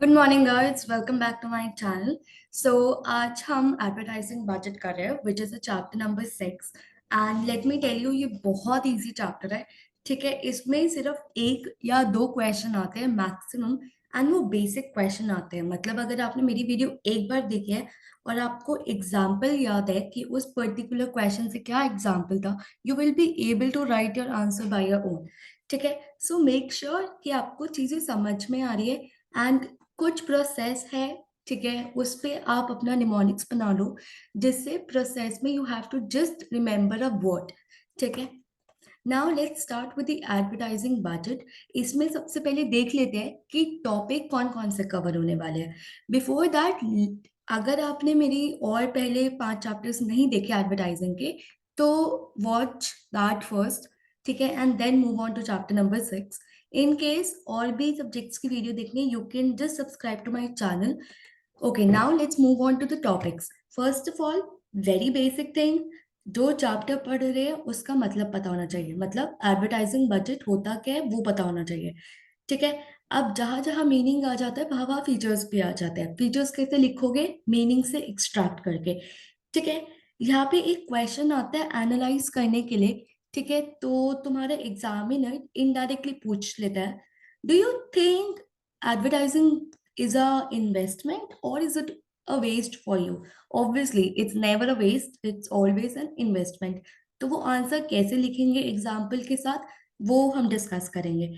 Good morning guys, welcome back to my channel. So आज हम advertising budget कर रहे हैं which is a chapter number 6। And let me tell you, ये बहुत इजी चैप्टर है। ठीक है, इसमें सिर्फ एक या दो क्वेश्चन आते हैं मैक्सिमम। एंड वो बेसिक क्वेश्चन आते हैं, मतलब अगर आपने मेरी वीडियो एक बार देखी है और आपको एग्जाम्पल याद है कि उस पर्टिकुलर क्वेश्चन से क्या एग्जाम्पल था, you will be able to write your answer by your own. ठीक है, सो मेक श्योर कि आपको चीज़ें समझ में आ रही है। एंड कुछ प्रोसेस है, ठीक है, उस पे आप अपना निमोनिक्स बना लो, जिससे प्रोसेस में you have to just remember a word. ठीक है, now let's start with the advertising budget. इसमें सबसे पहले देख लेते हैं कि टॉपिक कौन कौन से कवर होने वाले हैं। बिफोर दैट, अगर आपने मेरी और पहले 5 चैप्टर्स नहीं देखे एडवर्टाइजिंग के, तो वॉच दैट फर्स्ट। ठीक है, and then move on to chapter number 6। In case और भी सब्जेक्ट्स की वीडियो देखनी, you can just subscribe to my channel. Okay, now let's move on to the topics. First of all, very basic thing, जो chapter पढ़ रहे हैं उसका मतलब पता होना चाहिए, मतलब एडवर्टाइजिंग बजट होता क्या है वो पता होना चाहिए। ठीक है, अब जहां जहां मीनिंग आ जाता है वहां वहां फीचर्स भी आ जाते हैं। फीचर्स कैसे लिखोगे? मीनिंग से एक्सट्रैक्ट करके। ठीक है, यहाँ पे एक क्वेश्चन आता है एनालाइज करने के लिए। ठीक है, तो तुम्हारा एग्जामिनर इनडायरेक्टली पूछ लेता है, do you think advertising is a investment or is it a waste for you? Obviously it's never a waste, it's always an investment। तो वो आंसर कैसे लिखेंगे एग्जाम्पल के साथ, वो हम डिस्कस करेंगे।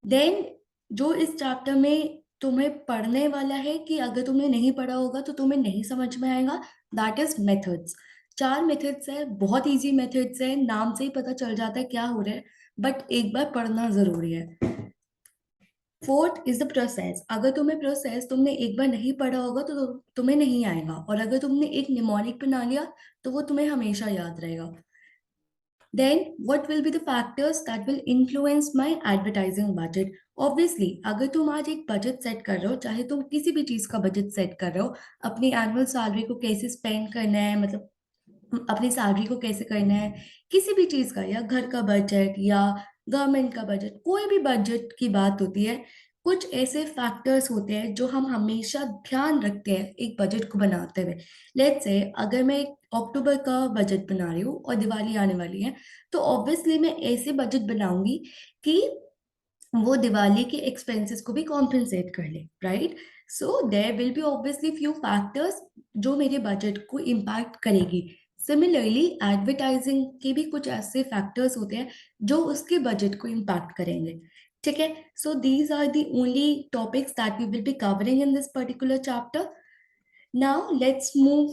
देन जो इस चैप्टर में तुम्हें पढ़ने वाला है, कि अगर तुमने नहीं पढ़ा होगा तो तुम्हें नहीं समझ में आएगा, दैट इज मेथड्स। 4 मेथड्स है, बहुत इजी मेथड्स है, नाम से ही पता चल जाता है क्या हो रहा है, बट एक बार पढ़ना जरूरी है। Fourth is the process. अगर तुम्हें प्रोसेस तुमने एक बार नहीं पढ़ा होगा तो तुम्हें नहीं आएगा, और अगर तुमने एक निमोनिक बना लिया तो वो तुम्हें हमेशा याद रहेगा। Then what will be the factors that will influence my advertising budget? Obviously अगर तुम आज एक बजट सेट कर रहे हो, चाहे तुम किसी भी चीज का बजट सेट कर रहे हो, अपनी एनुअल सैलरी को कैसे स्पेंड करना है, मतलब अपनी सैलरी को कैसे करना है, किसी भी चीज का, या घर का बजट या गवर्नमेंट का बजट, कोई भी बजट की बात होती है, कुछ ऐसे फैक्टर्स होते हैं जो हम हमेशा ध्यान रखते हैं एक बजट को बनाते हुए। लेट्स से अगर मैं अक्टूबर का बजट बना रही हूँ और दिवाली आने वाली है, तो ऑब्वियसली मैं ऐसे बजट बनाऊंगी कि वो दिवाली के एक्सपेंसेस को भी कॉम्पेंसेट कर ले, right? So there will be obviously few factors जो मेरे बजट को इम्पैक्ट करेगी। सिमिलरली एडवर्टाइजिंग के भी कुछ ऐसे फैक्टर्स होते हैं जो उसके बजट को इम्पैक्ट करेंगे। ठीक है, so these are the only topics that we will be covering in this particular chapter. Now let's move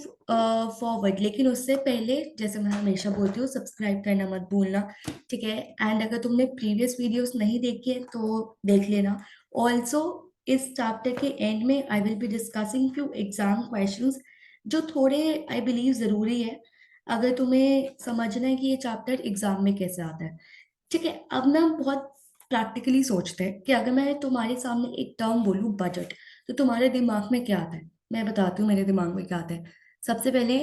forward, लेकिन उससे पहले जैसे मैं हमेशा बोलती हूँ, सब्सक्राइब करना मत भूलना। ठीक है, एंड अगर तुमने प्रीवियस वीडियोस नहीं देखी है तो देख लेना। ऑल्सो इस चैप्टर के एंड में I will be discussing few exam questions जो थोड़े आई बिलीव जरूरी है, अगर तुम्हें समझना है कि ये चैप्टर एग्जाम में कैसे आता है। ठीक है, अब ना बहुत प्रैक्टिकली सोचते हैं कि अगर मैं तुम्हारे सामने एक टर्म बोलूँ बजट, तो तुम्हारे दिमाग में क्या आता है? मैं बताती हूँ मेरे दिमाग में क्या आता है। सबसे पहले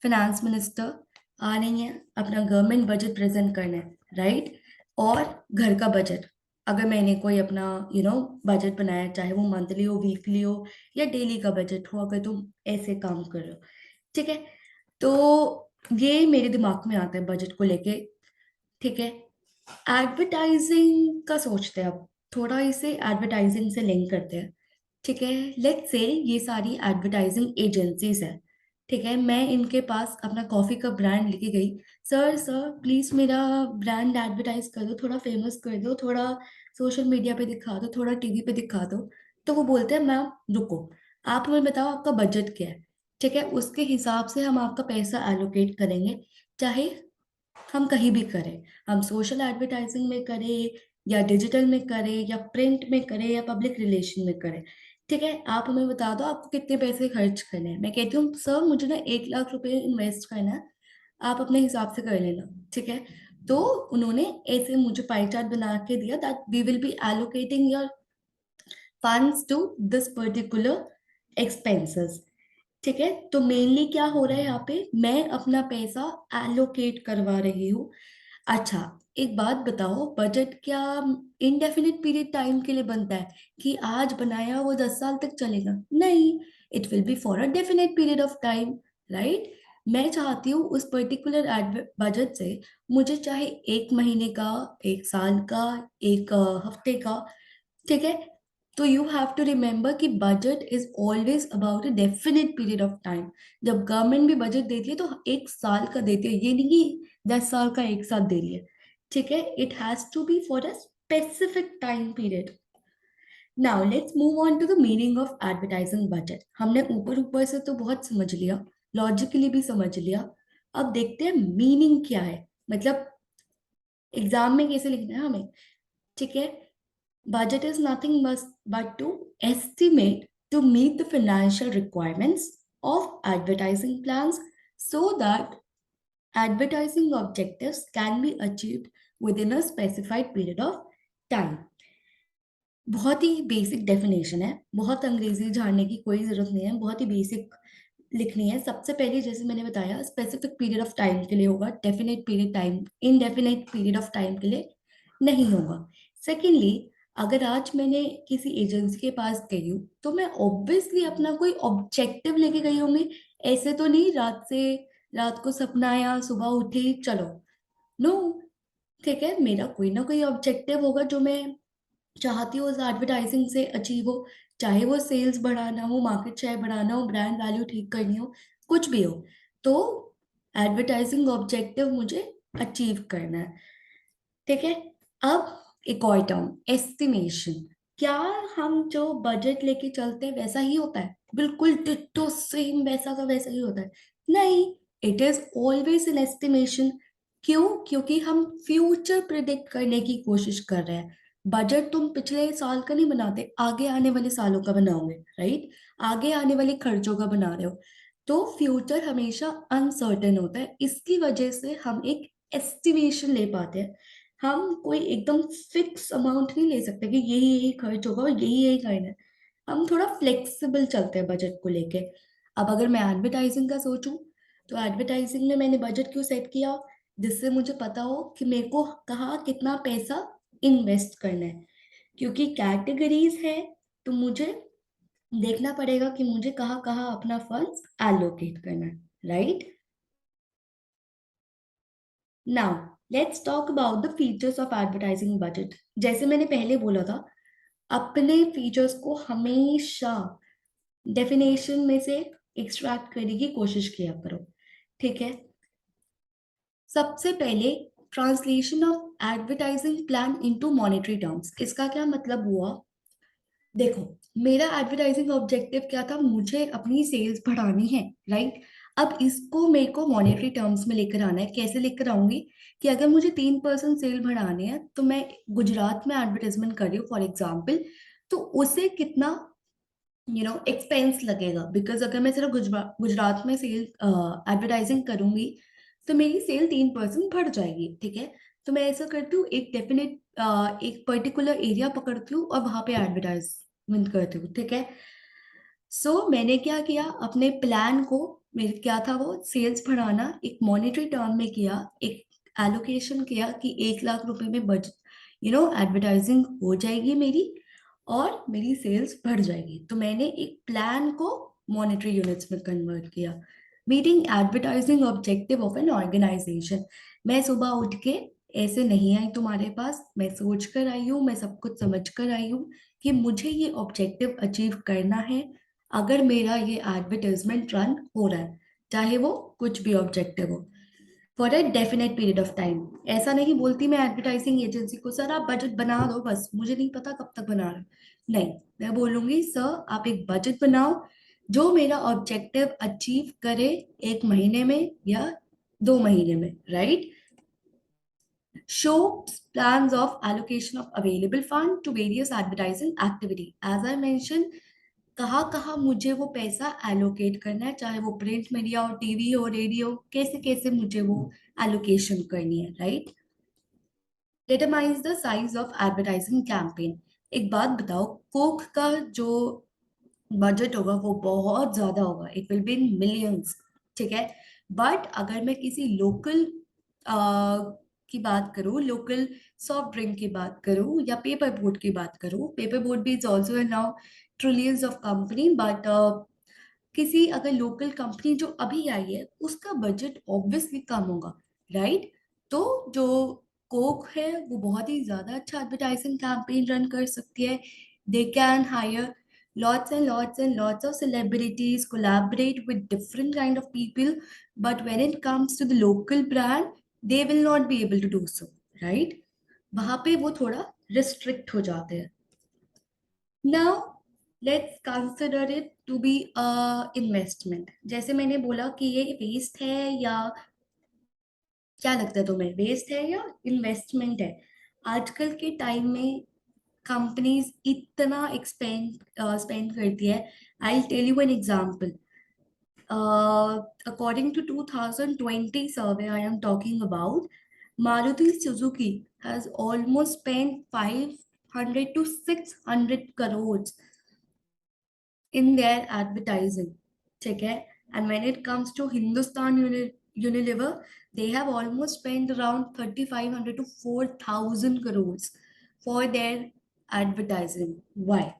फाइनेंस मिनिस्टर आ रही है, अपना गवर्नमेंट बजट प्रेजेंट करना है, राइट? और घर का बजट, अगर मैंने कोई अपना बजट बनाया, चाहे वो मंथली हो, वीकली हो या डेली का बजट हो, अगर तुम ऐसे काम कर रहे हो, ठीक है, तो ये मेरे दिमाग में आता है बजट को लेके। ठीक है, एडवर्टाइजिंग का सोचते हैं, अब थोड़ा इसे एडवर्टाइजिंग से लिंक करते हैं। ठीक है, लेट्स से ये सारी एडवर्टाइजिंग एजेंसीज है। ठीक है, मैं इनके पास अपना कॉफी का ब्रांड लेके गई, सर सर प्लीज मेरा ब्रांड एडवर्टाइज कर दो, थोड़ा फेमस कर दो, थोड़ा सोशल मीडिया पे दिखा दो, थोड़ा टीवी पे दिखा दो। तो वो बोलते हैं मैम रुको, आप हमें बताओ आपका बजट क्या है। ठीक है, उसके हिसाब से हम आपका पैसा एलोकेट करेंगे, चाहे हम कहीं भी करें, हम सोशल एडवर्टाइजिंग में करें या डिजिटल में करें या प्रिंट में करें या पब्लिक रिलेशन में करें। ठीक है, आप हमें बता दो आपको कितने पैसे खर्च करने हैं। मैं कहती हूँ सर मुझे ना 1 लाख रुपए इन्वेस्ट करना है, आप अपने हिसाब से कर लेना। ठीक है, तो उन्होंने ऐसे मुझे पाई चार्ट बना के दिया that we will be allocating your funds to this particular expenses. ठीक है, तो मेनली क्या हो रहा है यहाँ पे, मैं अपना पैसा एलोकेट करवा रही हूँ। अच्छा, एक बात बताओ, बजट क्या इनडेफिनिट पीरियड टाइम के लिए बनता है कि आज बनाया वो 10 साल तक चलेगा? नहीं, it will be for a definite period of time, right? मैं चाहती हूँ उस पर्टिकुलर बजट से मुझे चाहे 1 महीने का, 1 साल का, एक हफ्ते का, ठीक है? तो यू हैव टू रिमेम्बर कि budget is always about a definite period of time. जब गवर्नमेंट भी बजट देती है तो 1 साल का देती है, ये नहीं कि 10 साल का एक साथ दे रही है, ठीक है? It has to be for a specific time period. Now let's move on to the meaning of advertising budget. हमने ऊपर ऊपर से तो बहुत समझ लिया, लॉजिकली भी समझ लिया। अब देखते हैं मीनिंग क्या है, मतलब एग्जाम में कैसे लिखना है हमें, ठीक है? Budget is nothing but to estimate to meet the financial requirements of advertising plans so that advertising objectives can be achieved within a specified period of time. बहुत ही बेसिक डेफिनेशन है, बहुत अंग्रेजी जानने की कोई जरूरत नहीं है, बहुत ही बेसिक लिखनी है। सबसे पहले जैसे मैंने बताया, स्पेसिफिक पीरियड ऑफ टाइम के लिए होगा, definite period time, indefinite period of time के लिए नहीं होगा। सेकेंडली, अगर आज मैंने किसी एजेंसी के पास गई हूँ तो मैं ऑब्वियसली अपना कोई ऑब्जेक्टिव लेके गई होंगी। ऐसे तो नहीं रात को सपना आया, सुबह उठी, चलो, नो, ठीक है? मेरा कोई ना कोई ऑब्जेक्टिव होगा जो मैं चाहती हूँ उस एडवर्टाइजिंग से अचीव हो। चाहे वो सेल्स बढ़ाना हो, मार्केट शेयर बढ़ाना हो, ब्रांड वैल्यू ठीक करनी हो, कुछ भी हो, तो एडवर्टाइजिंग ऑब्जेक्टिव मुझे अचीव करना है, ठीक है? अब एक और टर्म, एस्टिमेशन। क्या हम जो बजट लेके चलते हैं वैसा ही होता है? बिल्कुल डिट्टो सेम वैसा का वैसा ही होता है? नहीं, it is always N estimation. क्यों? क्योंकि हम फ्यूचर प्रिडिक्ट करने की कोशिश कर रहे हैं। बजट तुम पिछले साल का नहीं बनाते, आगे आने वाले सालों का बनाओगे, राइट? आगे आने वाले खर्चों का बना रहे हो। तो फ्यूचर हमेशा अनसर्टेन होता है, इसकी वजह से हम एक एस्टिमेशन ले पाते हैं। हम कोई एकदम फिक्स अमाउंट नहीं ले सकते कि यही यही खर्च होगा और यही यही करना है। हम थोड़ा फ्लेक्सिबल चलते हैं बजट को लेके। अब अगर मैं एडवर्टाइजिंग का सोचूं, तो एडवर्टाइजिंग में मैंने बजट क्यों सेट किया? जिससे मुझे पता हो कि मेरे को कहाँ कितना पैसा इन्वेस्ट करना है। क्योंकि कैटेगरीज है, तो मुझे देखना पड़ेगा कि मुझे कहाँ कहाँ अपना फंड्स एलोकेट करना है, right? Now let's talk about the features of advertising budget. जैसे मैंने पहले बोला था, अपने फीचर्स को हमेशा डेफिनेशन में से एक्सट्रैक्ट करने की कोशिश किया करो, ठीक है? सबसे पहले, translation of advertising plan into monetary terms. इसका क्या मतलब हुआ? देखो, मेरा एडवर्टाइजिंग ऑब्जेक्टिव क्या था? मुझे अपनी सेल्स बढ़ानी है, राइट? अब इसको मेरे को मॉनेटरी टर्म्स में लेकर आना है। कैसे लेकर आऊंगी? कि अगर मुझे 3% सेल बढ़ानी है, तो मैं गुजरात में एडवर्टाइजमेंट कर रही हूँ फॉर एग्जाम्पल, तो उसे कितना एक्सपेंस लगेगा? बिकॉज अगर मैं सिर्फ गुजरात में सेल एडवर्टाइजिंग करूंगी तो मेरी सेल 3% बढ़ जाएगी, ठीक है? तो मैं ऐसा करती हूँ, एक डेफिनेट एक पर्टिकुलर एरिया पकड़ती हूँ और वहां पे एडवर्टाइजमेंट करती हूँ, ठीक है? मैंने क्या किया, अपने प्लान को, मेरे क्या था वो सेल्स बढ़ाना, एक मॉनेटरी टर्म में किया, एक एलोकेशन किया कि 1 लाख रुपए में बजट एडवर्टाइजिंग हो जाएगी मेरी और मेरी सेल्स बढ़ जाएगी। तो मैंने एक प्लान को मॉनेटरी यूनिट्स में कन्वर्ट किया। Meeting advertising objective of an organisation. मैं सुबह उठ के ऐसे नहीं आई तुम्हारे पास, मैं सोच कर आई हूँ, मैं सब कुछ समझ कर आई हूँ कि मुझे ये ऑब्जेक्टिव अचीव करना है। अगर मेरा ये एडवर्टाइजमेंट रन हो रहा है, चाहे वो कुछ भी ऑब्जेक्टिव हो, for a definite period of time. ऐसा नहीं बोलती मैं एडवर्टाइजिंग एजेंसी को, सर आप बजट बना दो, बस मुझे नहीं पता कब तक बना रहे हो। नहीं, मैं बोलूंगी सर आप एक बजट बनाओ जो मेरा ऑब्जेक्टिव अचीव करे 1 महीने में या 2 महीने में, right? Show plans of allocation of available fund to various advertising activity. As I mentioned, कहाँ कहाँ मुझे वो पैसा एलोकेट करना है, चाहे वो प्रिंट मीडिया हो, टीवी हो, रेडियो, कैसे कैसे मुझे वो एलोकेशन करनी है, right? Determines the size of advertising campaign. एक बात बताओ, कोक का जो बजट होगा वो बहुत ज्यादा होगा, it will be in millions, ठीक है? बट अगर मैं किसी लोकल की बात करूँ, लोकल सॉफ्ट ड्रिंक की बात करूँ या पेपर बोट की बात करूँ, पेपर बोट भी is also now trillions of company, but किसी अगर लोकल कंपनी जो अभी आई है उसका बजट ऑब्वियसली कम होगा, राइट? तो जो कोक है वो बहुत ही ज्यादा अच्छा एडवर्टाइजिंग कैंपेन रन कर सकती है। They can hire lots and lots of celebrities, collaborate with different kind of people, but when it comes to the local brand, they will not be able to do so, right? वहां पे वो थोड़ा restrict हो जाते हैं। Now, let's consider it to be a investment. जैसे मैंने बोला कि ये वेस्ट है या क्या लगता है तुम्हें, वेस्ट है या इन्वेस्टमेंट है? आजकल के टाइम में कंपनीज इतना स्पेंड करती है। I tell you an example. According to 2020 survey I am talking about, Maruti Suzuki has almost spent 500 to 600 crores in their advertising. ठीक है? And when it comes to Unilever, they have almost spent around 3,500 to 4,000 crores for their advertising. Why?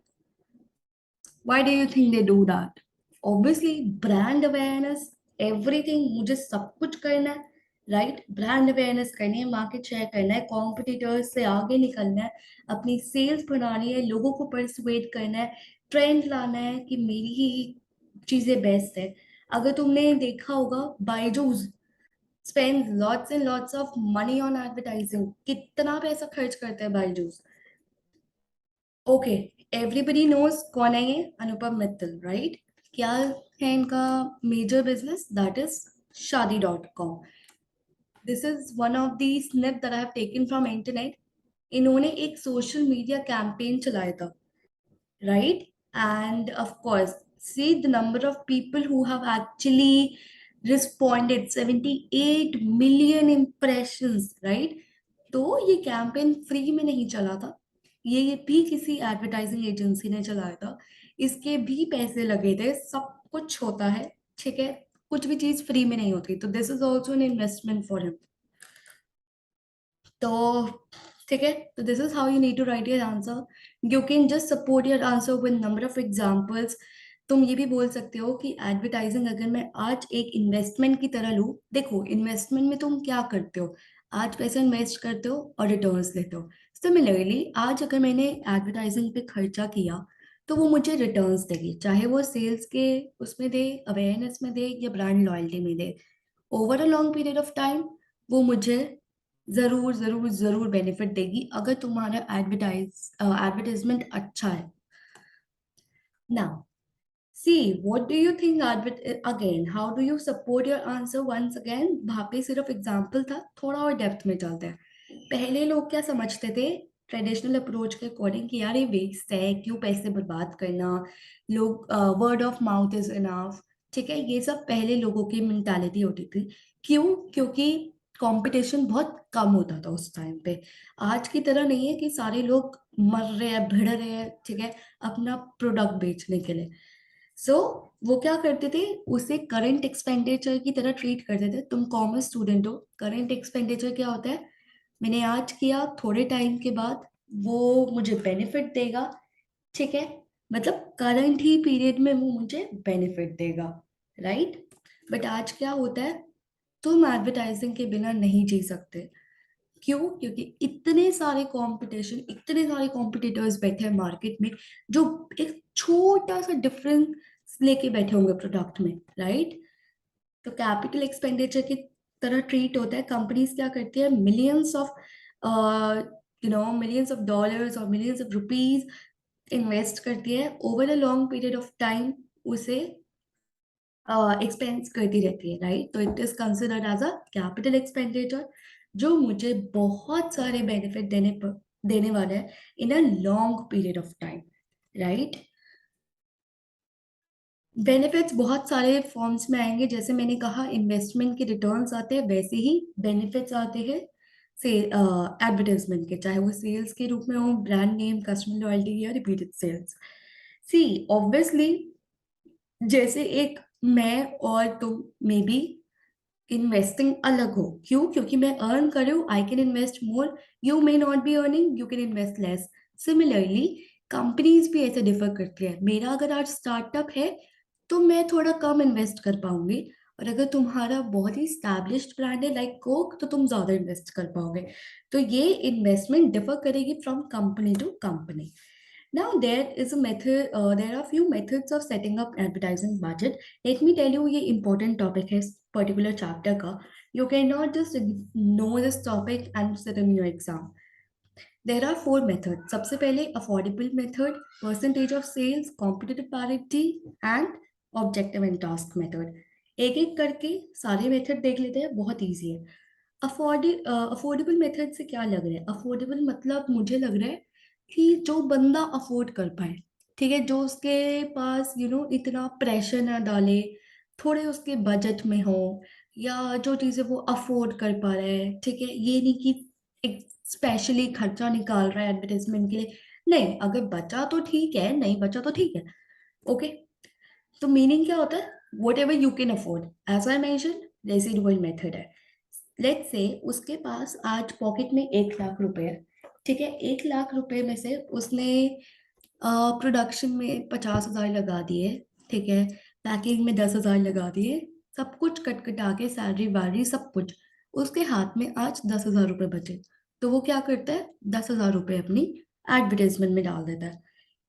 Why do you think they do that? Obviously, brand awareness, everything, मुझे सब कुछ करना है, right? Brand awareness करनी है, market share करना है, competitors से आगे निकलना है, अपनी सेल्स बढ़ानी है, लोगों को परसुएट करना है, ट्रेंड लाना है कि मेरी ही चीजें बेस्ट है। अगर तुमने देखा होगा, Byju's spend lots and lots of money on advertising. कितना पैसा खर्च करते हैं बायजूस? ओके, एवरीबडी नोज कौन है ये? अनुपम मित्तल, राइट? क्या है इनका मेजर बिजनेस? दैट इज शादी.com। This is one of the snip that I have taken from internet. इन्होंने एक सोशल मीडिया कैंपेन चलाया था, right? And of course, see the number of people who have actually responded, 78 million impressions, right? तो ये campaign free में नहीं चला था, ये भी किसी एडवर्टाइजिंग एजेंसी ने चलाया था, इसके भी पैसे लगे थे, सब कुछ होता है, ठीक है? कुछ भी चीज फ्री में नहीं होती, तो this is also an investment for him. तो ठीक है, तो this is how you need to write your answer. You can just support your answer with number of examples. तुम ये भी बोल सकते हो कि एडवर्टाइजिंग अगर मैं आज एक इन्वेस्टमेंट की तरह लूँ, देखो इन्वेस्टमेंट में तुम क्या करते हो, आज पैसा इन्वेस्ट करते हो और रिटर्न्स लेते हो। सिमिलरली आज अगर मैंने एडवर्टाइजिंग पे खर्चा किया तो वो मुझे रिटर्न्स देगी, चाहे वो सेल्स के उसमें दे, अवेयरनेस में दे या ब्रांड लॉयल्टी में दे। Over a long period of time वो मुझे जरूर जरूर जरूर बेनिफिट देगी अगर तुम्हारा एडवर्टाइजमेंट अच्छा है। Now see, what do you think? Again, how do you support your answer? Once again, वहां पे सिर्फ एग्जाम्पल था, थोड़ा और डेप्थ में चलते हैं। पहले लोग क्या समझते थे ट्रेडिशनल अप्रोच के अकॉर्डिंग कि यार ये वेस्ट है, क्यों पैसे बर्बाद करना, लोग word of mouth is enough, ठीक है? ये सब पहले लोगों की मेंटालिटी होती थी। क्यों? क्योंकि कंपटीशन बहुत कम होता था उस टाइम पे। आज की तरह नहीं है कि सारे लोग मर रहे हैं, भिड़ रहे हैं, ठीक है, अपना प्रोडक्ट बेचने के लिए। सो वो क्या करते थे, उसे करंट एक्सपेंडिचर की तरह ट्रीट करते थे। तुम कॉमर्स स्टूडेंट हो, करंट एक्सपेंडिचर क्या होता है? मैंने आज किया, थोड़े टाइम के बाद वो मुझे बेनिफिट देगा, ठीक है? मतलब करंट ही पीरियड में वो मुझे बेनिफिट देगा, राइट? बट आज क्या होता है, तुम एडवर्टाइजिंग के बिना नहीं जी सकते। क्यों? क्योंकि इतने सारे कॉम्पिटिटर्स बैठे हैं मार्केट में, जो एक छोटा सा डिफरेंस लेके बैठे होंगे प्रोडक्ट में, राइट? तो कैपिटल एक्सपेंडिचर की तरह ट्रीट होता है। कंपनीज क्या करती है, millions of millions of dollars और मिलियंस ऑफ रुपीज इन्वेस्ट करती है, over a long period of time उसे एक्सपेंस करती रहती है, राइट? तो it is considered as a capital expenditure, जो मुझे बहुत सारे बेनिफिट देने वाला है in a long period of time, right? Benefits बहुत सारे फॉर्म्स में आएंगे, जैसे मैंने कहा इन्वेस्टमेंट के रिटर्न्स आते हैं, वैसे ही बेनिफिट्स आते हैं से एडवर्टाइजमेंट के, चाहे वो सेल्स के रूप में हो, ब्रांड नेम, कस्टमर लॉयल्टी या रिपीटेड सेल्स। सी, ऑब्वियसली, जैसे एक मैं और तुम, मे बी इन्वेस्टिंग अलग हो। क्यों? क्योंकि मैं अर्न कर रही हूँ, I can invest more, you may not be earning, you can invest less. Similarly companies भी ऐसे डिफर करती है। मेरा अगर आज स्टार्टअप है तो मैं थोड़ा कम इन्वेस्ट कर पाऊंगी, और अगर तुम्हारा बहुत ही स्टैब्लिश्ड ब्रांड है लाइक कोक तो तुम ज्यादा इन्वेस्ट कर पाओगे। तो ये इन्वेस्टमेंट डिफर करेगी from company to company. Now there is a method, there are few methods of setting up advertising budget. Let me tell you, ये important topic है इस particular chapter का. You cannot just know this topic and sit in your exam. There are four methods. सबसे पहले affordable method, percentage of sales, competitive parity and objective and task method. एक एक करके सारे method देख लेते हैं, बहुत इजी है। अफोर्डेबल मेथड से क्या लग रहा है? अफोर्डेबल मतलब मुझे लग रहा है कि जो बंदा अफोर्ड कर पाए, ठीक है, जो उसके पास इतना प्रेशर ना डाले, थोड़े उसके बजट में हो, या जो चीजें वो अफोर्ड कर पा रहा है, ठीक है, ये नहीं कि एक स्पेशली खर्चा निकाल रहा है एडवर्टाइजमेंट के लिए। नहीं, अगर बचा तो ठीक है, नहीं बचा तो ठीक है। ओके, तो मीनिंग क्या होता है? Whatever you can afford, as I mention, residual method है। लेट्स से उसके पास आज पॉकेट में 1 लाख रुपए है, ठीक है, 1 लाख रुपए में से उसने प्रोडक्शन में 50,000 लगा दिए, ठीक है, पैकिंग में 10,000 लगा दिए, सब कुछ कट कटा के सैलरी वैलरी सब कुछ, उसके हाथ में आज 10,000 रुपए बचे। तो वो क्या करता है? 10,000 रुपए अपनी एडवर्टाइजमेंट में डाल देता है।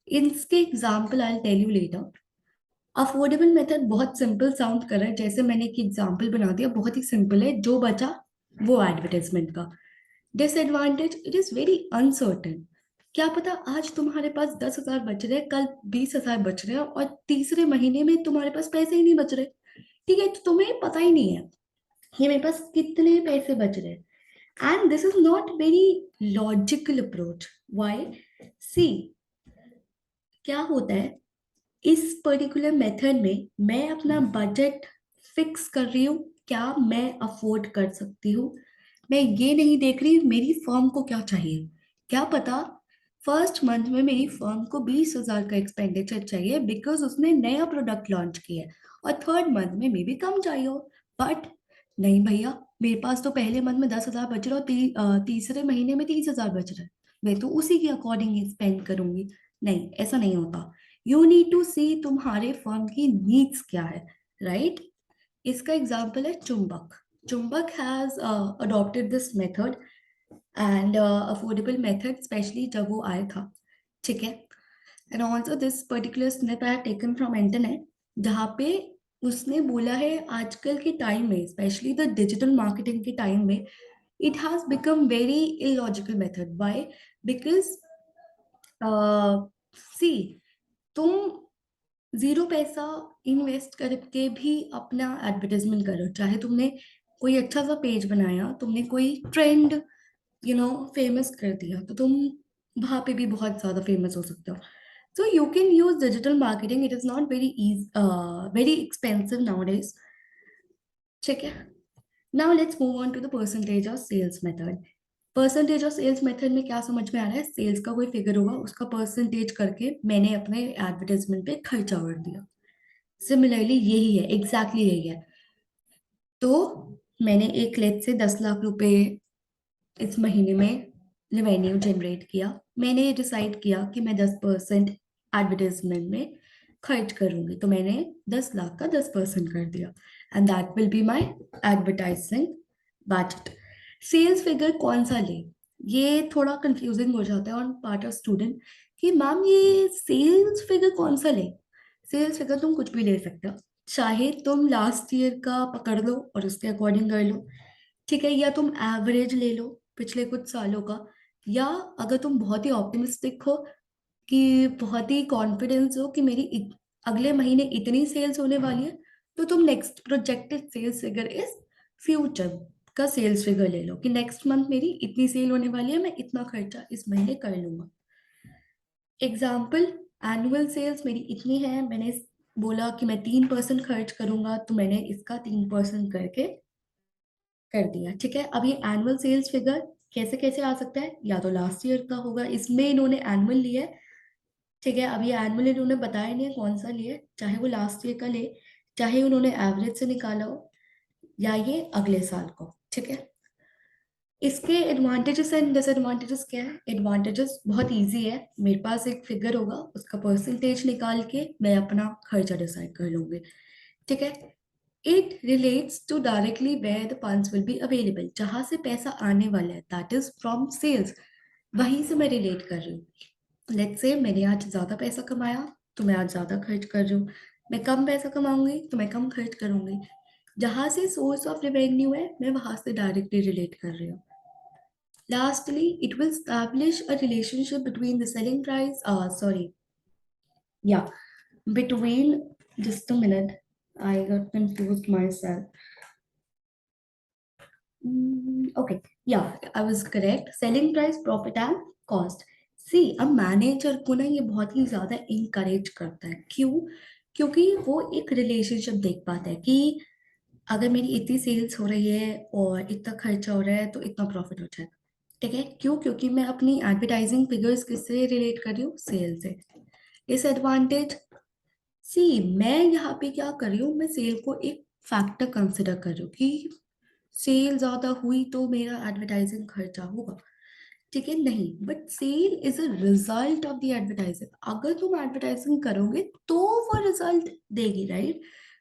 इसके example I tell you later. Affordable method बहुत सिंपल साउंड कर रहा है, जैसे मैंने एक एग्जाम्पल बना दिया, बहुत ही सिंपल है, जो बचा वो एडवर्टाइजमेंट का। Disadvantage, it is very uncertain. क्या पता आज तुम्हारे पास 10,000 बच रहे, कल 20,000 बच रहे हैं, और तीसरे महीने में तुम्हारे पास पैसे ही नहीं बच रहे। ठीक है, तो तुम्हें पता ही नहीं है कि मेरे पास कितने पैसे बच रहे हैं। And this is not very logical approach. Why? See, क्या होता है, इस पर्टिकुलर मेथड में मैं अपना बजट फिक्स कर रही हूँ, क्या मैं अफोर्ड कर सकती हूँ। मैं ये नहीं देख रही मेरी फर्म को क्या चाहिए। क्या पता फर्स्ट मंथ में मेरी फर्म को 20,000 का एक्सपेंडिचर चाहिए बिकॉज उसने नया प्रोडक्ट लॉन्च किया है, और थर्ड मंथ में मे बी कम चाहिए हो। बट नहीं भैया, मेरे पास तो पहले मंथ में 10,000 बच रहा, और तीसरे महीने में 30,000 बच रहा है, मैं तो उसी के अकॉर्डिंग स्पेंड करूंगी। नहीं, ऐसा नहीं होता। यू नीड टू सी तुम्हारे फर्म की नीड्स क्या है, राइट? इसका एग्जाम्पल है Chumbak. Chumbak has adopted this method and affordable method, especially जब वो आया था, ठीक है। And also this particular snip I have taken from internet, जहाँ पे उसने बोला है आजकल के टाइम में, स्पेशली द डिजिटल मार्केटिंग के टाइम में, it has become very illogical method. Why? Because see, तुम जीरो पैसा इन्वेस्ट करके भी अपना एडवर्टाइजमेंट करो, चाहे तुमने कोई अच्छा सा पेज बनाया, तुमने कोई ट्रेंड फेमस कर दिया, तो तुम वहां पे भी बहुत ज्यादा फेमस हो सकते हो। So you can use digital marketing, it is not very expensive nowadays, ठीक है। Now let's move on to the percentage of sales method. Percentage of sales method में क्या समझ में आ रहा है? सेल्स का कोई फिगर होगा, उसका परसेंटेज करके मैंने अपने एडवर्टाइजमेंट पे खर्चा कर दिया। सिमिलरली यही है, एग्जैक्टली यही है। तो मैंने एक लेट से 10 लाख रुपए इस महीने में रेवेन्यू जनरेट किया। मैंने डिसाइड किया कि मैं 10% एडवर्टाइजमेंट में खर्च करूंगी, तो मैंने 10 लाख का 10% कर दिया, and that will be my advertising budget. Sales figure कौन सा ले, ये थोड़ा कंफ्यूजिंग हो जाता है ऑन पार्ट ऑफ स्टूडेंट, कि मैम ये सेल्स फिगर कौन सा ले। सेल्स फिगर तुम कुछ भी ले सकते हो, चाहे तुम लास्ट ईयर का पकड़ लो और उसके अकॉर्डिंग कर लो, ठीक है, या तुम एवरेज ले लो पिछले कुछ सालों का, या अगर तुम बहुत ही ऑप्टिमिस्टिक हो, कि बहुत ही कॉन्फिडेंस हो कि मेरी अगले महीने इतनी सेल्स होने वाली है, तो तुम next projected sales figure is future का सेल्स फिगर ले लो, कि नेक्स्ट मंथ मेरी इतनी सेल होने वाली है, मैं इतना खर्चा इस महीने कर लूंगा। एग्जाम्पल, एनुअल सेल्स मेरी इतनी है, मैंने बोला कि मैं 3% खर्च करूंगा, तो मैंने इसका 3% करके कर दिया, ठीक है। अब ये एनुअल सेल्स फिगर कैसे कैसे आ सकता है? या तो लास्ट ईयर का होगा, इसमें इन्होंने एनुअल लिया है, ठीक है। अब ये एनुअल इन्होंने बताया नहीं है कौन सा लिया है, चाहे वो लास्ट ईयर का ले, चाहे उन्होंने एवरेज से निकाला हो, या ये अगले साल को, ठीक है। इसके एडवांटेजेस एंड डिसएडवांटेजेस क्या है? एडवांटेजेस बहुत इजी है, मेरे पास एक फिगर होगा, उसका परसेंटेज निकाल के मैं अपना खर्चा डिसाइड कर लूंगी, ठीक है। It relates to directly where the funds will be available, जहां से पैसा आने वाला है, दैट इज फ्रॉम सेल्स, वहीं से मैं रिलेट कर रही हूँ। लेट्स से मैंने आज ज्यादा पैसा कमाया तो मैं आज ज्यादा खर्च कर रही हूँ, मैं कम पैसा कमाऊंगी तो मैं कम खर्च करूंगी। जहां से सोर्स ऑफ रेवेन्यू है मैं वहां से डायरेक्टली रिलेट कर रही हूँ। Lastly, it will establish a relationship between the selling price, yeah, between, just a minute, I got confused myself. Okay, yeah, I was correct. Selling price, profit and cost. See, अब manager को ना ये बहुत ही ज्यादा encourage करता है, क्यों? क्योंकि वो एक रिलेशनशिप देख पाता है कि अगर मेरी इतनी सेल्स हो रही है और इतना खर्चा हो रहा है तो इतना प्रॉफिट हो जाएगा, ठीक है। क्यों? क्योंकि मैं अपनी एडवर्टाइजिंग फिगर्स किससे रिलेट कर रही हूँ? सेल से। डिसएडवांटेज, सी, मैं यहाँ पे क्या कर रही हूँ, मैं सेल को एक फैक्टर कंसिडर कर रही हूँ कि सेल ज्यादा हुई तो मेरा एडवर्टाइजिंग खर्चा होगा, ठीक है। नहीं, but sale is a result of the advertising, अगर तुम एडवर्टाइजिंग करोगे तो वो रिजल्ट देगी, राइट?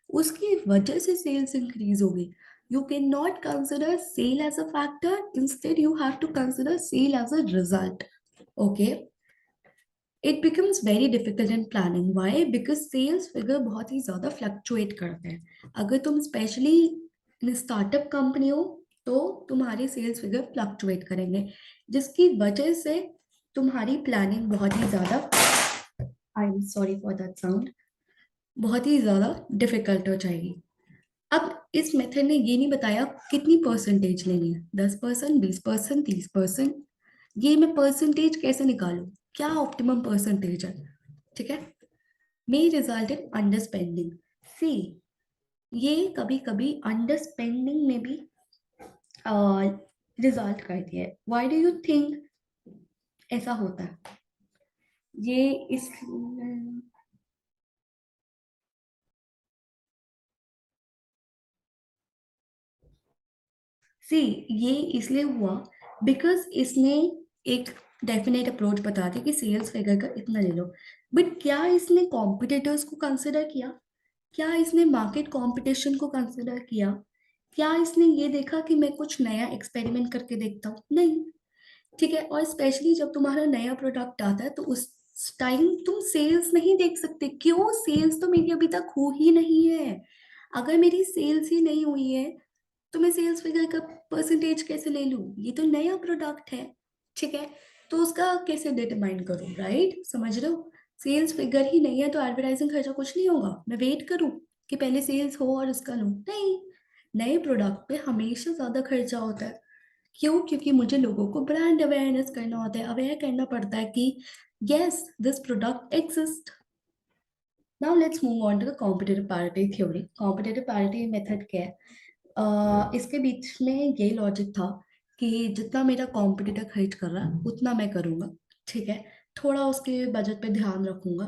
उसकी वजह से सेल्स इंक्रीज होगी। You can not consider sale as a factor, instead you have to consider sale as a result, okay. It becomes very difficult in planning, why? Because sales figure बहुत ही ज्यादा fluctuate करते हैं। अगर तुम specially startup company हो तो तुम्हारे सेल्स फिगर फ्लक्चुएट करेंगे, जिसकी वजह से तुम्हारी प्लानिंग बहुत ही ज्यादा, I am sorry for that sound, बहुत ही ज्यादा डिफिकल्ट हो जाएगी। अब इस मेथड ने ये नहीं बताया कितनी परसेंटेज लेनी है, 10%, 20%, 30%। ये मैं परसेंटेज कैसे निकालूं? क्या ऑप्टिमम परसेंटेज है, ठीक है। May result in under spending. See, ये कभी कभी अंडर स्पेंडिंग में भी रिजल्ट करती है। व्हाई डू यू थिंक ऐसा होता है? ये इस, सी, ये इसलिए हुआ बिकॉज इसने एक डेफिनेट अप्रोच बता दी कि सेल्स फिगर का इतना ले लो, बट क्या इसने कॉम्पिटिटर्स को कंसिडर किया? क्या इसने मार्केट कंपटीशन को कंसिडर किया? क्या इसने ये देखा कि मैं कुछ नया एक्सपेरिमेंट करके देखता हूँ? नहीं, ठीक है। और स्पेशली जब तुम्हारा नया प्रोडक्ट आता है तो उस टाइम तुम सेल्स नहीं देख सकते, क्यों? सेल्स तो मेरी अभी तक हो ही नहीं है। अगर मेरी सेल्स ही नहीं हुई है तो मैं सेल्स फिगर का परसेंटेज कैसे ले लूं? ये तो नया प्रोडक्ट है, ठीक है। तो उसका कैसे डिटरमाइन करूं, राइट? समझ रहे हो? सेल्स फिगर ही नहीं है तो एडवर्टाइजिंग खर्चा कुछ नहीं होगा, मैं वेट करूं कि पहले सेल्स हो और उसका लूं? नहीं, नए प्रोडक्ट पे हमेशा ज्यादा खर्चा होता है। क्यों? क्योंकि मुझे लोगों को ब्रांड अवेयरनेस करना होता है, अवेयर करना पड़ता है कि yes, this product exist. Now let's move on to the competitive parity theory. Competitive parity method क्या है? इसके बीच में ये लॉजिक था कि जितना मेरा कॉम्पिटिटर खर्च कर रहा है उतना मैं करूंगा, ठीक है। थोड़ा उसके बजट पे ध्यान रखूंगा,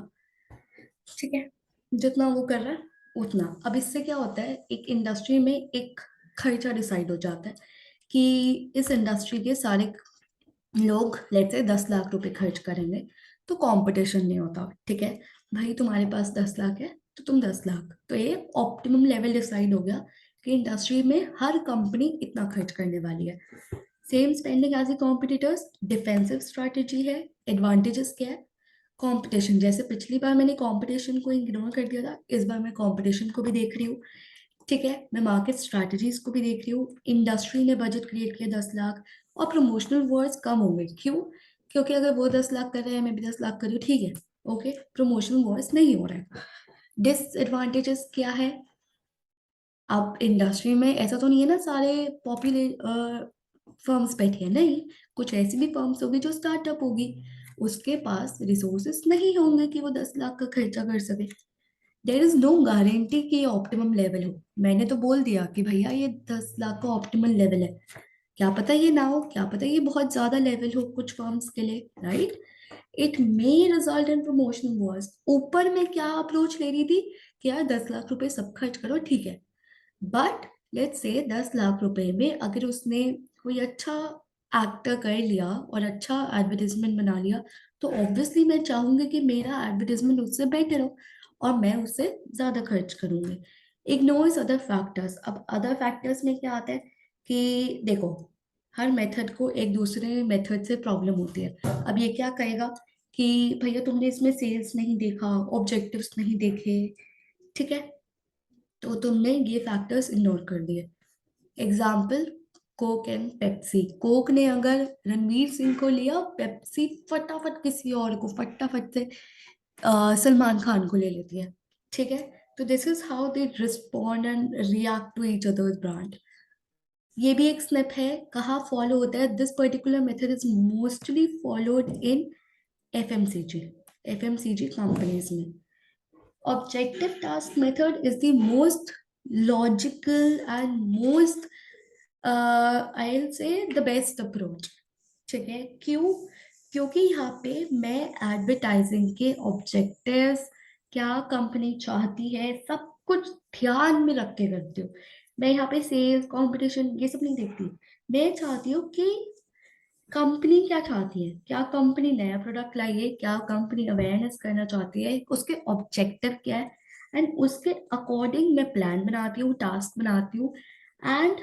ठीक है। जितना वो कर रहा है उतना। अब इससे क्या होता है, एक इंडस्ट्री में एक खर्चा डिसाइड हो जाता है कि इस इंडस्ट्री के सारे लोग लेट से 10 लाख रुपए खर्च करेंगे तो कंपटीशन नहीं होता, ठीक है। भाई तुम्हारे पास 10 लाख है तो तुम 10 लाख, तो ये ऑप्टिमम लेवल डिसाइड हो गया कि इंडस्ट्री में हर कंपनी इतना खर्च करने वाली है। Same spending as a competitors, defensive strategy है। एडवांटेजेस क्या है? कंपटीशन, जैसे पिछली बार मैंने कंपटीशन को इग्नोर कर दिया था, इस बार मैं कंपटीशन को भी देख रही हूँ, ठीक है। मैं मार्केट स्ट्रैटेजीज को भी देख रही हूँ। इंडस्ट्री ने बजट क्रिएट किया 10 लाख, और प्रमोशनल वर्ड्स कम होंगे, क्यों? क्योंकि अगर वो 10 लाख कर रहे हैं मैं भी 10 लाख कर रही हूँ, ठीक है, ओके, प्रमोशनल वर्ड्स नहीं हो रहे हैं। डिसएडवांटेजेस क्या है? अब इंडस्ट्री में ऐसा तो नहीं है ना सारे पॉपुलर फर्म्स बैठे हैं, नहीं, कुछ ऐसी भी फर्म्स होगी जो स्टार्टअप होगी, उसके पास रिसोर्सेस नहीं होंगे कि वो 10 लाख का खर्चा कर सके। देर इज नो गारंटी कि ये ऑप्टिमम लेवल हो। मैंने तो बोल दिया कि भैया ये 10 लाख का ऑप्टिमल लेवल है, क्या पता ये ना हो, क्या पता ये बहुत ज्यादा लेवल हो कुछ फर्म्स के लिए, right? It may result in promotional Wars. ऊपर में क्या अप्रोच ले रही थी कि यार 10 लाख रुपए सब खर्च करो, ठीक है, बट लेट्स से 10 लाख रुपए में अगर उसने कोई अच्छा एक्टर कर लिया और अच्छा एडवर्टाइजमेंट बना लिया, तो ऑब्वियसली मैं चाहूंगी कि मेरा एडवर्टाइजमेंट उससे बेटर हो और मैं उससे ज्यादा खर्च करूंगी। Ignores other factors. अब अदर फैक्टर्स में क्या आता है कि देखो, हर मेथड को एक दूसरे मेथड से प्रॉब्लम होती है। अब ये क्या कहेगा कि भैया तुमने इसमें सेल्स नहीं देखा, ऑब्जेक्टिव्स नहीं देखे, ठीक है, तो तुमने ये फैक्टर्स इग्नोर कर दिए। Example, Coke and Pepsi. Coke ने अगर रणवीर सिंह को लिया, पेप्सी फटाफट किसी और को फटाफट से सलमान खान को ले लेती है, ठीक है। तो this is how they respond and react to each others brand. ये भी एक स्नेप है, कहाँ फॉलो होता है, this particular method is mostly followed in FMCG, FMCG companies में। Objective task method is the most logical and most I'll say the best approach। ठीक है, क्यों? क्योंकि यहाँ पे मैं एडवर्टाइजिंग के ऑब्जेक्टिव्स, क्या कंपनी चाहती है, सब कुछ ध्यान में रख के करती हूँ। मैं यहाँ पे सेल्स कंपटीशन ये सब नहीं देखती। मैं चाहती हूँ कि कंपनी क्या चाहती है, क्या कंपनी नया प्रोडक्ट लाई है, क्या कंपनी अवेयरनेस करना चाहती है, उसके ऑब्जेक्टिव क्या है, एंड उसके अकॉर्डिंग मैं प्लान बनाती हूँ, टास्क बनाती हूँ, एंड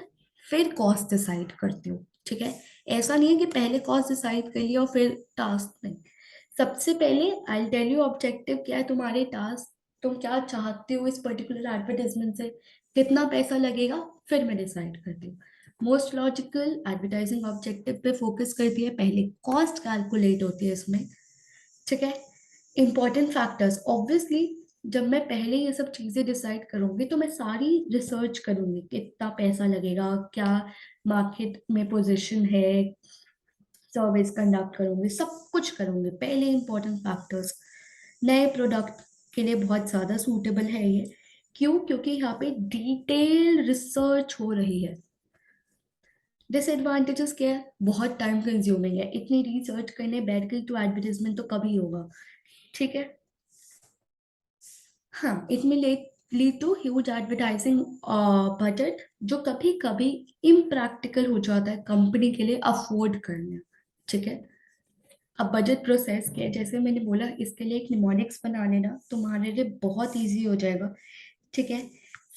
फिर कॉस्ट डिसाइड करती हूँ। ठीक है, ऐसा नहीं है कि पहले कॉस्ट डिसाइड कर लिया और फिर टास्क नहीं। सबसे पहले आई टेल यू ऑब्जेक्टिव क्या है तुम्हारे, टास्क तुम क्या चाहते हो इस पर्टिकुलर एडवर्टाइजमेंट से, कितना पैसा लगेगा, फिर मैं डिसाइड करती हूँ। मोस्ट लॉजिकल एडवर्टाइजिंग ऑब्जेक्टिव पे फोकस करती है, पहले कॉस्ट कैलकुलेट होती है इसमें। ठीक है, इंपॉर्टेंट फैक्टर्स ऑब्वियसली, जब मैं पहले ये सब चीजें डिसाइड करूंगी तो मैं सारी रिसर्च करूंगी, कितना पैसा लगेगा, क्या मार्केट में पोजीशन है, सर्विस कंडक्ट करूंगी, सब कुछ करूंगी। पहले इंपॉर्टेंट फैक्टर्स, नए प्रोडक्ट के लिए बहुत ज्यादा सूटेबल है ये। क्यों? क्योंकि यहाँ पे डिटेल रिसर्च हो रही है। डिसएडवांटेजेस क्या है? बहुत टाइम कंज्यूमिंग है, इतनी रिसर्च करने बैठ गई तो एडवर्टीजमेंट तो कभी होगा। ठीक है, हाँ, इट में lead to huge advertising budget, जो कभी कभी इम्प्रैक्टिकल हो जाता है कंपनी के लिए अफोर्ड करना। ठीक है, अब बजट प्रोसेस क्या है, जैसे मैंने बोला, इसके लिए एक निमोनिक्स बना लेना तुम्हारे लिए बहुत इजी हो जाएगा। ठीक है,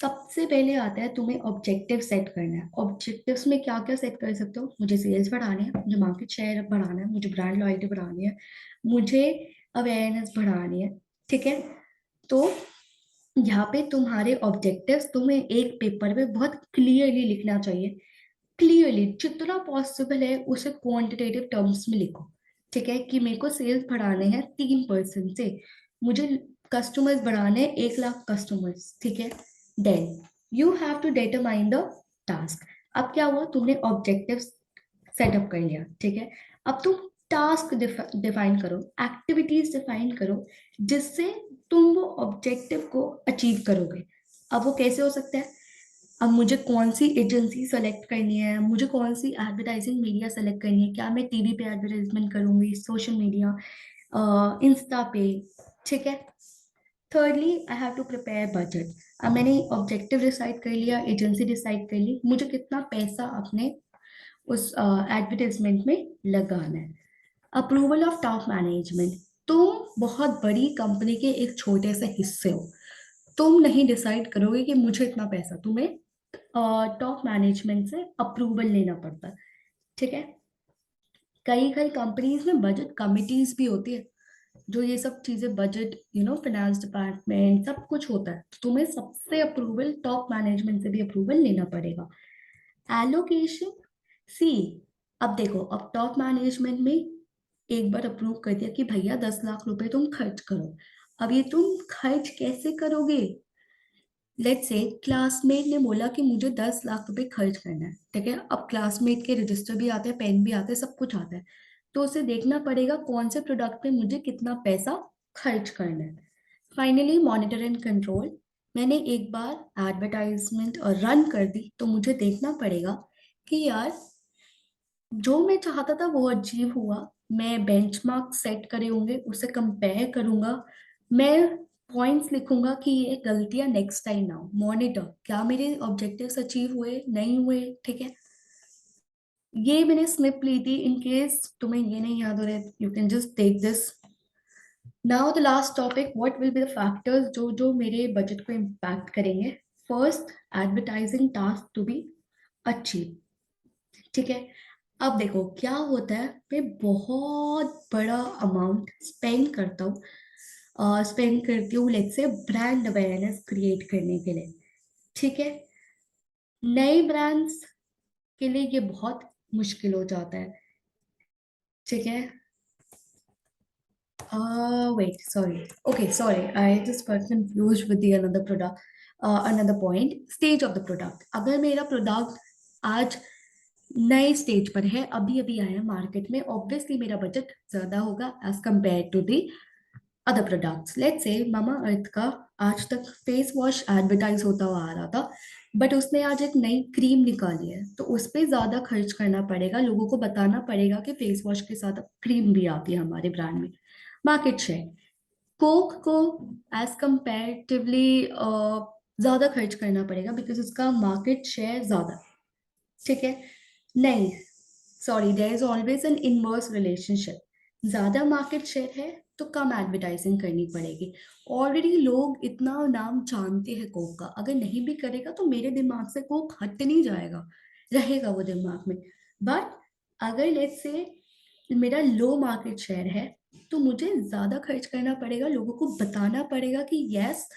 सबसे पहले आता है तुम्हें ऑब्जेक्टिव सेट करना है। ऑब्जेक्टिव्स में क्या क्या सेट कर सकते हो? मुझे सेल्स बढ़ाने हैं, मुझे मार्केट शेयर बढ़ाना है, मुझे ब्रांड लॉयल्टी बढ़ानी है, मुझे अवेयरनेस बढ़ानी है। ठीक है, तो यहाँ पे तुम्हारे ऑब्जेक्टिव्स तुम्हें एक पेपर पे बहुत क्लियरली लिखना चाहिए। क्लियरली जितना पॉसिबल है उसे क्वांटिटेटिव टर्म्स में लिखो। ठीक है, कि मेरे को सेल्स बढ़ाने हैं 3% से, मुझे कस्टमर्स बढ़ाने हैं 1 लाख कस्टमर्स। ठीक है, then you have to determine the task. अब क्या हुआ, तुमने ऑब्जेक्टिव सेटअप कर लिया। ठीक है, अब तुम टास्क डिफाइन करो, एक्टिविटीज डिफाइन करो, जिससे तुम वो ऑब्जेक्टिव को अचीव करोगे। अब वो कैसे हो सकता है? अब मुझे कौन सी एजेंसी सेलेक्ट करनी है, मुझे कौन सी एडवर्टाइजिंग मीडिया सेलेक्ट करनी है, क्या मैं टीवी पे एडवर्टाइजमेंट करूंगी, सोशल मीडिया, इंस्टा पे। ठीक है, thirdly I have to prepare budget. अब मैंने ऑब्जेक्टिव डिसाइड कर लिया, एजेंसी डिसाइड कर ली, मुझे कितना पैसा अपने उस एडवर्टाइजमेंट में लगाना है। Approval of top management. तुम बहुत बड़ी कंपनी के एक छोटे से हिस्से हो, तुम नहीं डिसाइड करोगे कि मुझे इतना पैसा, तुम्हें टॉप मैनेजमेंट से अप्रूवल लेना पड़ता है। ठीक है, कई कई कंपनीज में बजट कमिटीज भी होती है, जो ये सब चीजें बजट, फाइनेंस डिपार्टमेंट, सब कुछ होता है, तो तुम्हें सबसे अप्रूवल टॉप मैनेजमेंट से भी अप्रूवल लेना पड़ेगा। एलोकेशन, सी, अब देखो, अब टॉप मैनेजमेंट में एक बार अप्रूव कर दिया कि भैया 10 लाख रुपए तुम खर्च करो। अब ये तुम खर्च कैसे करोगे? लेट्स से क्लासमेट ने बोला कि मुझे 10 लाख रुपए खर्च करना है। ठीक है, अब क्लासमेट के रजिस्टर भी आते हैं, पेन भी आते हैं, सब कुछ आता है, तो उसे देखना पड़ेगा कौन से प्रोडक्ट पे मुझे कितना पैसा खर्च करना है। Finally monitor and control. मैंने एक बार एडवर्टाइजमेंट रन कर दी तो मुझे देखना पड़ेगा कि यार, जो मैं चाहता था वो अचीव हुआ, मैं बेंचमार्क सेट करे होंगे, उसे कंपेयर करूंगा, मैं पॉइंट्स लिखूंगा कि ये गलतियां नेक्स्ट टाइम ना हो। मॉनिटर क्या मेरे ऑब्जेक्टिव्स अचीव हुए नहीं हुए, ठीक है। ये मैंने स्निप ली थी, इन केस तुम्हें ये नहीं याद हो रहा है you can just take this. Now the last topic, what will be the factors जो जो मेरे बजट को इम्पैक्ट करेंगे। First, advertising task to be achieve, ठीक है। अब देखो क्या होता है, मैं बहुत बड़ा अमाउंट स्पेंड करता हूँ, स्पेंड करती हूँ let's say brand awareness create करने के लिए, ठीक है। नए ब्रांड्स के लिए ये बहुत मुश्किल हो जाता है, ठीक है। Wait, sorry. Okay, sorry. I just got confused with the another product, another point. Stage of the product. अगर मेरा प्रोडक्ट आज नए स्टेज पर है, अभी अभी आया मार्केट में, ऑब्वियसली मेरा बजट ज्यादा होगा as compare to the other products. Let's say मामा अर्थ का आज तक फेस वॉश एडवर्टाइज होता हुआ आ रहा था, बट उसने आज एक नई क्रीम निकाली है, तो उस पर ज्यादा खर्च करना पड़ेगा, लोगों को बताना पड़ेगा कि फेस वॉश के साथ अब क्रीम भी आती है हमारे ब्रांड में। मार्केट शेयर, कोक को एज कंपेरेटिवली ज्यादा खर्च करना पड़ेगा बिकॉज उसका मार्केट शेयर ज्यादा, ठीक है। नहीं, sorry, there is always an inverse relationship. ज्यादा मार्केट शेयर है तो कम एडवर्टाइजिंग करनी पड़ेगी। ऑलरेडी लोग इतना नाम जानते हैं कोक का, अगर नहीं भी करेगा तो मेरे दिमाग से कोक हट नहीं जाएगा, रहेगा वो दिमाग में। बट अगर लेट्स से मेरा लो मार्केट शेयर है तो मुझे ज्यादा खर्च करना पड़ेगा, लोगों को बताना पड़ेगा कि yes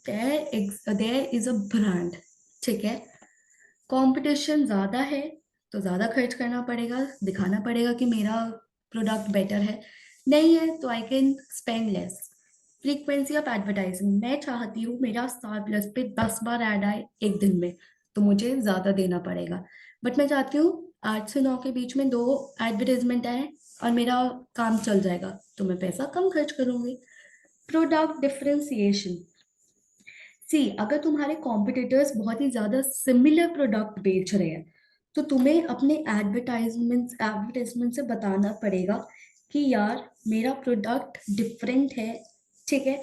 there is a brand, ठीक है। कंपटीशन ज्यादा है तो ज्यादा खर्च करना पड़ेगा, दिखाना पड़ेगा कि मेरा प्रोडक्ट बेटर है। नहीं है तो I can spend less. Frequency of advertising, मैं चाहती हूँ मेरा स्टार प्लस पे 10 बार ऐड आए एक दिन में, तो मुझे ज्यादा देना पड़ेगा। बट मैं चाहती हूँ 8 से 9 के बीच में 2 एडवर्टाइजमेंट आए और मेरा काम चल जाएगा, तो मैं पैसा कम खर्च करूंगी। प्रोडक्ट डिफरेंशिएशन, सी अगर तुम्हारे कॉम्पिटिटर्स बहुत ही ज्यादा सिमिलर प्रोडक्ट बेच रहे हैं तो तुम्हें अपने एडवर्टाइजमेंट से बताना पड़ेगा कि यार मेरा प्रोडक्ट डिफरेंट है, ठीक है।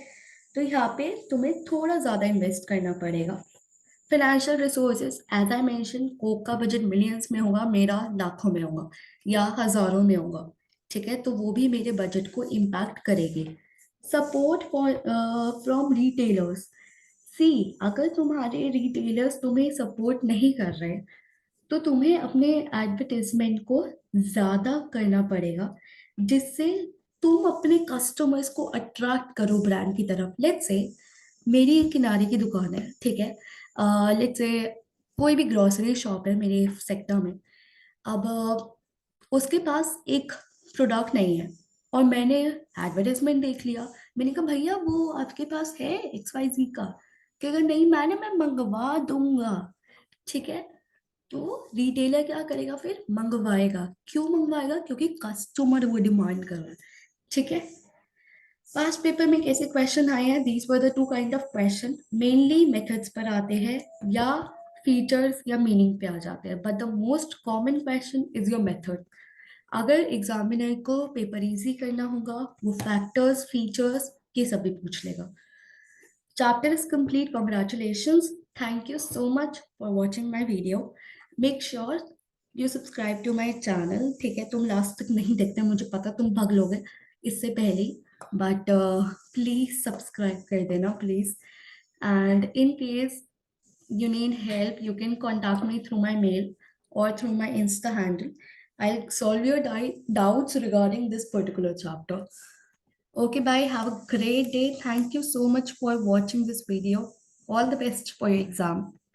तो यहाँ पे तुम्हें थोड़ा ज्यादा इन्वेस्ट करना पड़ेगा। Financial resources, as I mention, Coke का बजट मिलियंस में होगा, मेरा लाखों में होगा या हजारों में होगा, ठीक है, तो वो भी मेरे बजट को इम्पैक्ट करेगी। सपोर्ट फॉर फ्रॉम रिटेलर्स, सी अगर तुम्हारे रिटेलर्स तुम्हें सपोर्ट नहीं कर रहे तो तुम्हें अपने एडवर्टाइजमेंट को ज्यादा करना पड़ेगा, जिससे तुम अपने कस्टमर्स को अट्रैक्ट करो ब्रांड की तरफ। लेट्स से मेरी एक किनारे की दुकान है, ठीक है। लेट्स से कोई भी ग्रोसरी शॉप है मेरे सेक्टर में। अब उसके पास एक प्रोडक्ट नहीं है और मैंने एडवर्टाइजमेंट देख लिया, मैंने कहा भैया वो आपके पास है XYZ का, कि अगर नहीं मैंने मैं मंगवा दूंगा, ठीक है। तो रिटेलर क्या करेगा, फिर मंगवाएगा। क्यों मंगवाएगा, क्योंकि कस्टमर वो डिमांड कर रहा है, ठीक है। पास्ट पेपर में कैसे क्वेश्चन आए हैं, these were the two kind of question, mainly methods पर आते हैं या फीचर्स या मीनिंग पे आ जाते हैं, but the most common question is your method. अगर एग्जामिनर को पेपर इजी करना होगा, वो फैक्टर्स फीचर्स ये सभी पूछ लेगा। Chapter is complete. Congratulations. Thank you so much for watching my video. Make sure you subscribe to my channel. ठीक है, तुम लास्ट तक नहीं देखते, मुझे पता तुम भाग लोगे इससे पहले ही, बट प्लीज सब्सक्राइब कर देना please. And in case you need help, you can contact me through my mail or through my Insta handle. I'll solve your doubts regarding this particular chapter. Okay, bye. Have a great day. Thank you so much for watching this video. All the best for your exam.